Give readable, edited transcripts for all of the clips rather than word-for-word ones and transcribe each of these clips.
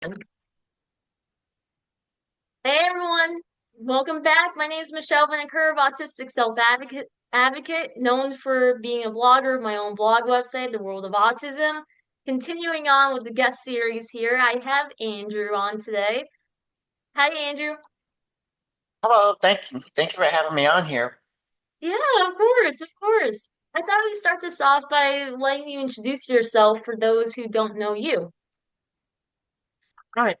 Hey everyone, welcome back. My name is Michelle Vancouver, autistic self advocate, known for being a blogger of my own blog website, The World of Autism. Continuing on with the guest series here, I have Andrew on today. Hi, Andrew. Hello, thank you for having me on here. Yeah, of course, of course. I thought we'd start this off by letting you introduce yourself for those who don't know you. All right,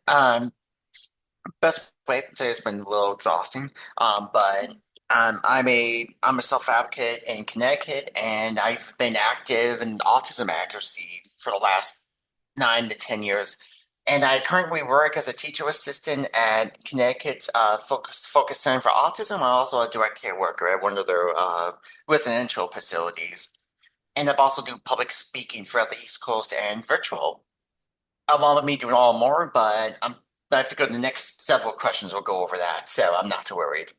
best way to say it's been a little exhausting, but I'm a self advocate in Connecticut, and I've been active in autism advocacy for the last 9 to 10 years. And I currently work as a teacher assistant at Connecticut's Focus Center for Autism. I'm also a direct care worker at one of their residential facilities, and I've also do public speaking throughout the East Coast and virtual. Along with me doing all more, but I figure the next several questions will go over that, so I'm not too worried.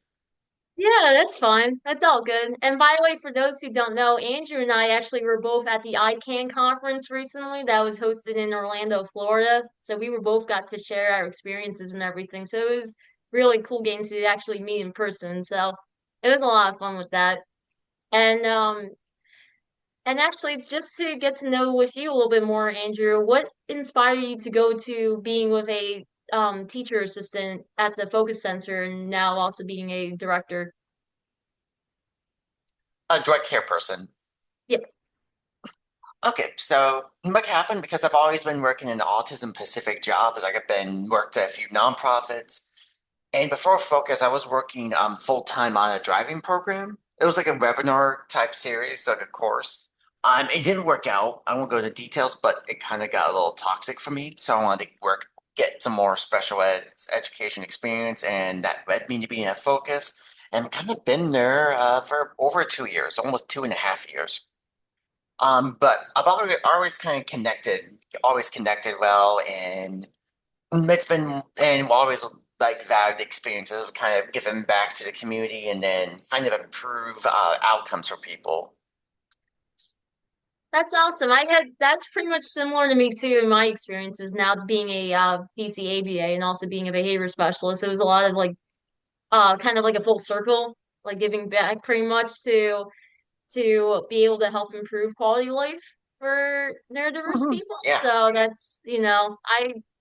Yeah, that's fine. That's all good. And by the way, for those who don't know, Andrew and I actually were both at the ICANN conference recently that was hosted in Orlando, Florida. So we were both got to share our experiences and everything. So it was really cool getting to actually meet in person. So it was a lot of fun with that. And actually just to get to know with you a little bit more, Andrew, what inspired you to go to being with a teacher assistant at the Focus Center and now also being a director? A direct care person. Yeah. Okay, so what happened? Because I've always been working in the autism Pacific job, as I've been worked at a few nonprofits. And before Focus, I was working full time on a driving program. It was like a webinar type series, like a course. It didn't work out. I won't go into details, but it kind of got a little toxic for me. So I wanted to get some more special ed education experience, and that led me to being at Focus. And I've kind of been there for over 2 years, almost 2.5 years. But I've always kind of always connected well, and it's been and always like valued experiences of kind of giving back to the community and then kind of improve outcomes for people. That's awesome. That's pretty much similar to me too in my experiences now being a PCABA and also being a behavior specialist. It was a lot of like kind of like a full circle, like giving back pretty much to be able to help improve quality of life for neurodiverse Mhm. people. Yeah. So that's,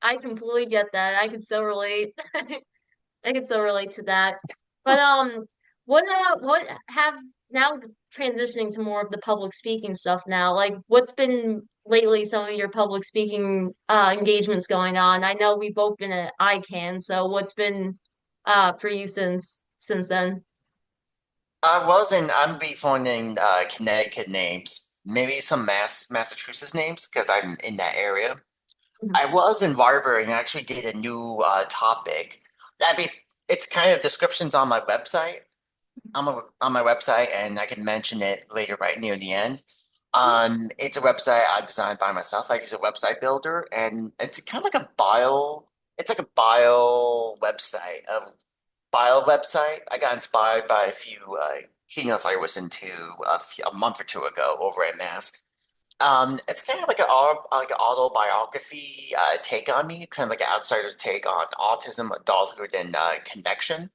I completely get that. I could so relate. I could so relate to that. But what have now transitioning to more of the public speaking stuff now, like what's been lately some of your public speaking engagements going on? I know we've both been at ICANN, so what's been for you since then? I'm be phoning Connecticut names, maybe some Massachusetts names because I'm in that area. Mhm. I was in Warburg and actually did a new topic. That'd be it's kind of descriptions on my website. On my website, and I can mention it later right near the end. It's a website I designed by myself. I use a website builder, and it's kind of like a bio. It's like a bio website. I got inspired by a few keynotes I listened to a month or two ago over at Mask. It's kind of like an autobiography take on me, kind of like an outsider's take on autism, adulthood, and connection.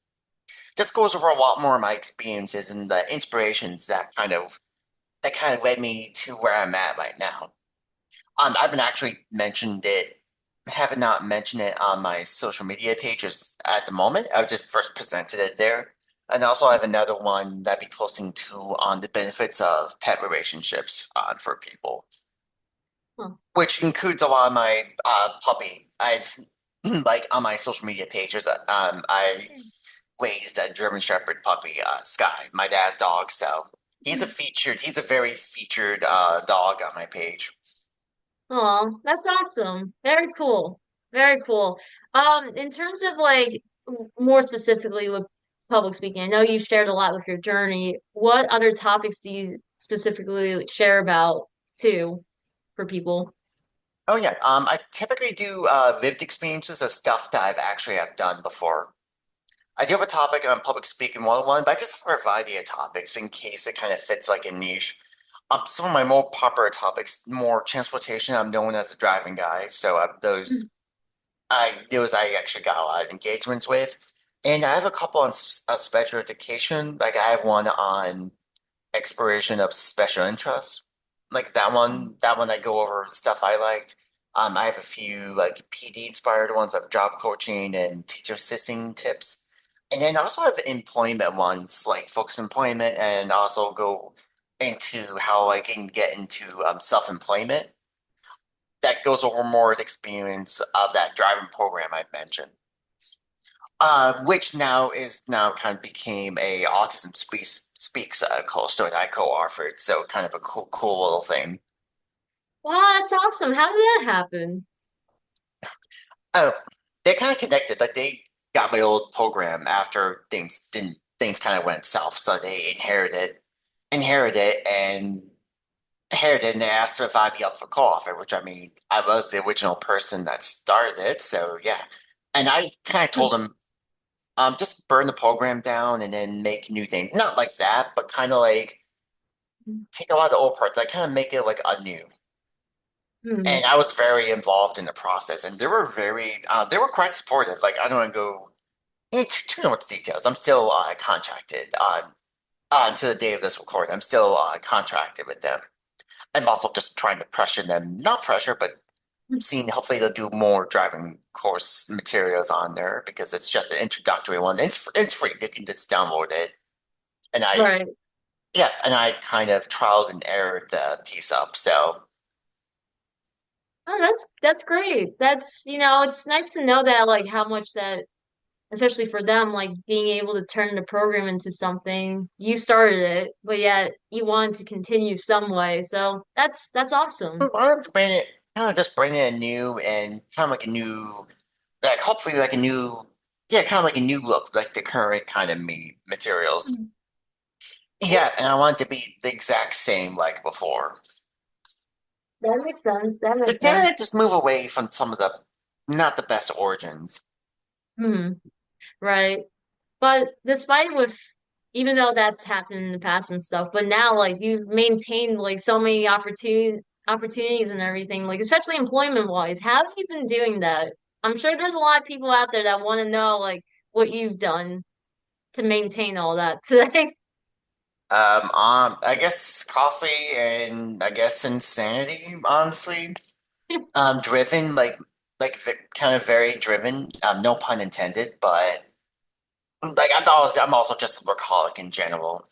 Just goes over a lot more of my experiences and the inspirations that kind of led me to where I'm at right now. I've been actually mentioned it, have not mentioned it on my social media pages at the moment. I just first presented it there. And also I have another one that I'd be posting to on the benefits of pet relationships for people, Huh. which includes a lot of my puppy. I've like on my social media pages, I raised a German Shepherd puppy, Sky, my dad's dog. So he's a very featured dog on my page. Oh, that's awesome. Very cool. Very cool. In terms of like more specifically with public speaking, I know you shared a lot with your journey. What other topics do you specifically share about too for people? Oh yeah, I typically do lived experiences of stuff that have done before. I do have a topic on public speaking 101, but I just have a variety of topics in case it kind of fits like a niche. Some of my more popular topics, more transportation. I'm known as a driving guy, so those. I actually got a lot of engagements with, and I have a couple on special education. Like I have one on exploration of special interests. Like that one I go over stuff I liked. I have a few like PD inspired ones of job coaching and teacher assisting tips. And then I also have employment ones, like focus on employment and also go into how I can get into self-employment. That goes over more experience of that driving program I mentioned. Which now kind of became a Autism Speaks course that I co-authored, so kind of a cool little thing. Wow, that's awesome. How did that happen? Oh, they're kind of connected. Like they got my old program after things kind of went south, so they inherited and and they asked if I'd be up for co-author, which I mean I was the original person that started it, so yeah. And I kind of told them just burn the program down and then make new things. Not like that, but kind of like take a lot of the old parts, like kind of make it like anew. Hmm. And I was very involved in the process, and they were quite supportive. Like I don't want to go into too much details. I'm still contracted on to the day of this record. I'm still contracted with them. I'm also just trying to pressure them, not pressure, but seeing hopefully they'll do more driving course materials on there because it's just an introductory one. It's free. You can just download it. And Right. I kind of trialed and errored the piece up. So Oh, that's great. That's, it's nice to know that like how much that, especially for them, like being able to turn the program into something, you started it, but yet you wanted to continue some way. So that's I awesome. wanted to bring it, kind of just bring it a new and kind of like a new, like hopefully like a new, yeah, kind of like a new look, like the current kind of me materials. Mm. Yeah, and I want it to be the exact same like before. That makes sense. That Just makes kind sense. of just move away from some of the not the best origins. Hmm. Right. But despite with, even though that's happened in the past and stuff, but now like you've maintained like so many opportunities and everything, like especially employment wise. How have you been doing that? I'm sure there's a lot of people out there that want to know like what you've done to maintain all that today. I guess coffee and I guess insanity, honestly. Driven, kind of very driven. No pun intended, but like I'm also just a workaholic in general.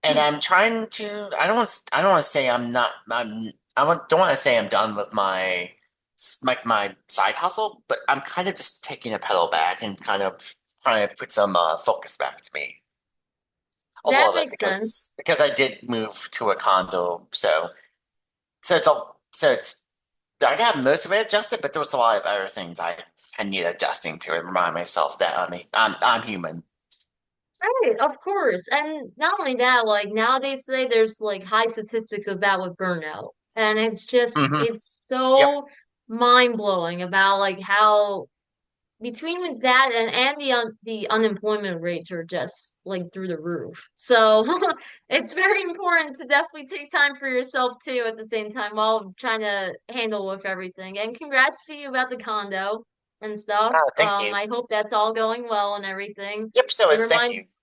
And I'm trying to, I don't want to say I'm not, don't want to say I'm done with my side hustle, but I'm kind of just taking a pedal back and kind of trying to put some focus back to me a That little bit makes sense. because I did move to a condo, so it's I got most of it adjusted, but there was a lot of other things I need adjusting to and remind myself that I'm human. Right, of course. And not only that, like nowadays today there's like high statistics of that with burnout. And Hmm. it's Yep. so mind-blowing about like how between with that and the unemployment rates are just like through the roof. So it's very important to definitely take time for yourself too at the same time while trying to handle with everything. And congrats to you about the condo and stuff. Thank you. I hope that's all going well and everything. Yep. So It is thank you. reminds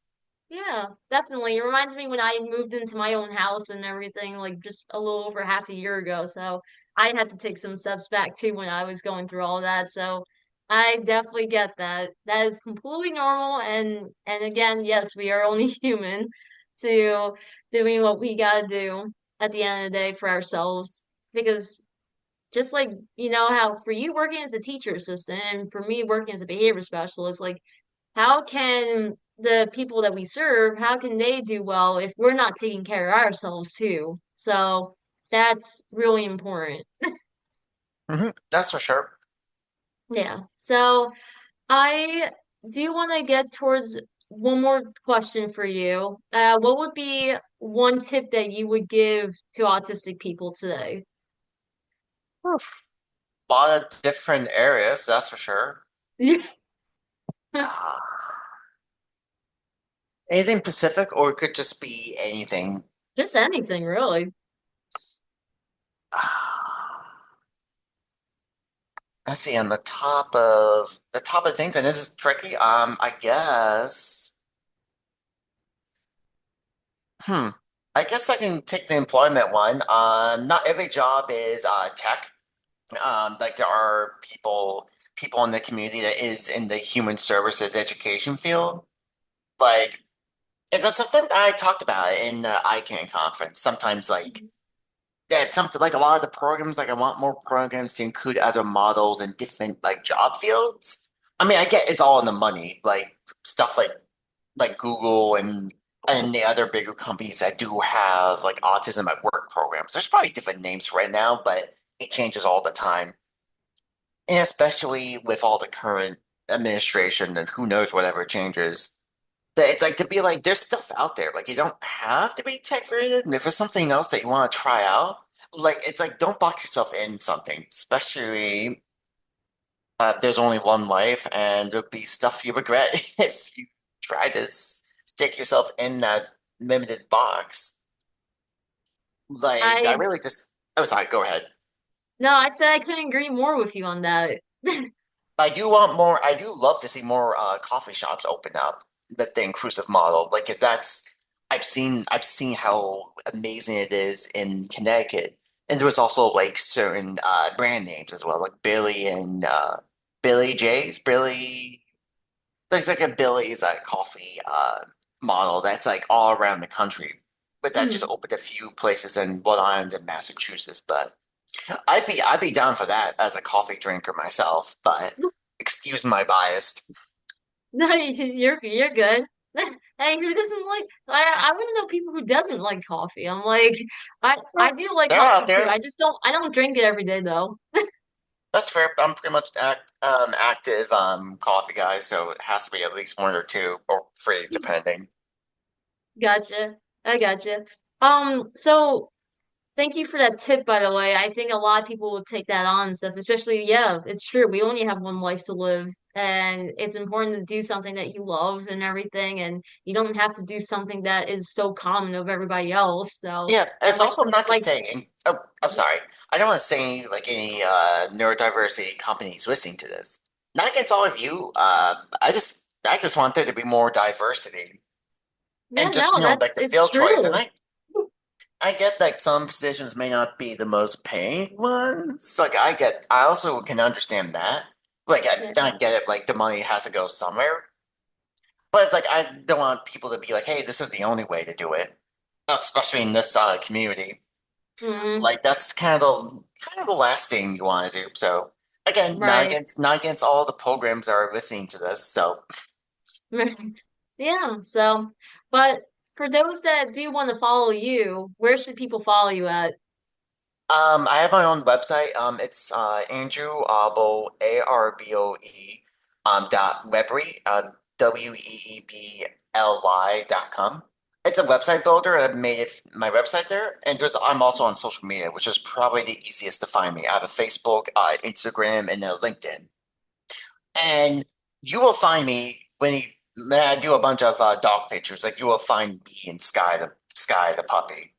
Yeah, definitely. It reminds me when I moved into my own house and everything, like just a little over half a year ago. So I had to take some steps back too when I was going through all that. So I definitely get that. That is completely normal. And again, yes, we are only human to doing what we gotta do at the end of the day for ourselves. Because just like how for you working as a teacher assistant and for me working as a behavior specialist, like how can the people that we serve, how can they do well if we're not taking care of ourselves too? So that's really important. That's for sure. Yeah. So I do want to get towards one more question for you. What would be one tip that you would give to autistic people today? Oof. A lot of different areas, that's for sure. Uh, Anything Pacific, or it could just be anything. Just anything, really. let's see, on the top of things, and this is tricky. I guess, hmm, I guess I can take the employment one. Not every job is tech. Like there are people in the community that is in the human services education field. Like, it's that's something that I talked about in the ICANN conference. Sometimes, like, yeah, something like a lot of the programs, like I want more programs to include other models and different like job fields. I mean, I get it's all in the money, like stuff like Google and the other bigger companies that do have like autism at work programs. There's probably different names right now, but it changes all the time. And especially with all the current administration and who knows whatever changes. That it's like to be like, there's stuff out there. Like you don't have to be tech related. And if there's something else that you want to try out, like it's like don't box yourself in something, especially there's only one life and there'll be stuff you regret if you try to stick yourself in that limited box. Like I I really just oh sorry, go ahead. no, I said I couldn't agree more with you on that. I do want more. I do love to see more coffee shops open up that the inclusive model. Like, 'cause that's I've seen how amazing it is in Connecticut, and there was also like certain brand names as well, like Billy and Billy J's. Billy, there's like a Billy's coffee model that's like all around the country, but that just Mhm. opened a few places in Rhode Island and Massachusetts. But I'd be down for that as a coffee drinker myself, but excuse my bias. No, you're good. Hey, who doesn't like? I want to know people who doesn't like coffee. I'm like, I do like They're out coffee too. there. I don't drink it every day though. That's fair. I'm pretty much active coffee guy, so it has to be at least one or two or three, depending. Gotcha. I gotcha. So thank you for that tip, by the way. I think a lot of people would take that on and stuff, especially, yeah, it's true. We only have one life to live, and it's important to do something that you love and everything, and you don't have to do something that is so common of everybody else. So, Yeah, and it's also not to like, say. Oh, I'm sorry. I don't want to say like any neurodiversity companies listening to this. Not against all of you. I just want there to be more diversity yeah, and just no, like the it's field choice. And true. I get that some positions may not be the most paying ones. Like I also can understand that. Like Yeah. I get it. Like the money has to go somewhere, but it's like I don't want people to be like, "Hey, this is the only way to do it," especially in this community. Hmm. Like that's kind of the last thing you want to do. So again, not Right. against not against all the programs that are listening to this. So Yeah. So, but for those that do want to follow you, where should people follow you at? I have my own website. It's Andrew Arboe, Arboe, dot Webry, WEEBLY.com. It's a website builder. I've made it my website there, and I'm also on social media, which is probably the easiest to find me. I have a Facebook, Instagram, and a LinkedIn. And you will find me when I do a bunch of dog pictures. Like you will find me and Sky the puppy.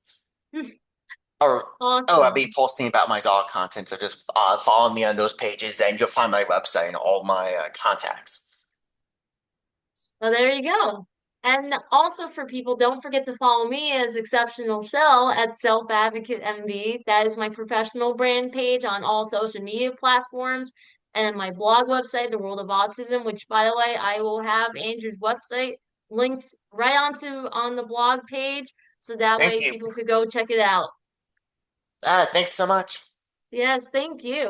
Or I'll be Awesome. posting about my dog content, so just follow me on those pages, and you'll find my website and all my contacts. Well, there you go. And also for people, don't forget to follow me as Exceptional Shell at Self Advocate MD. That is my professional brand page on all social media platforms and my blog website, The World of Autism, which by the way, I will have Andrew's website linked right onto on the blog page. So that Thank way you. people could go check it out. Thanks so much. Yes, thank you.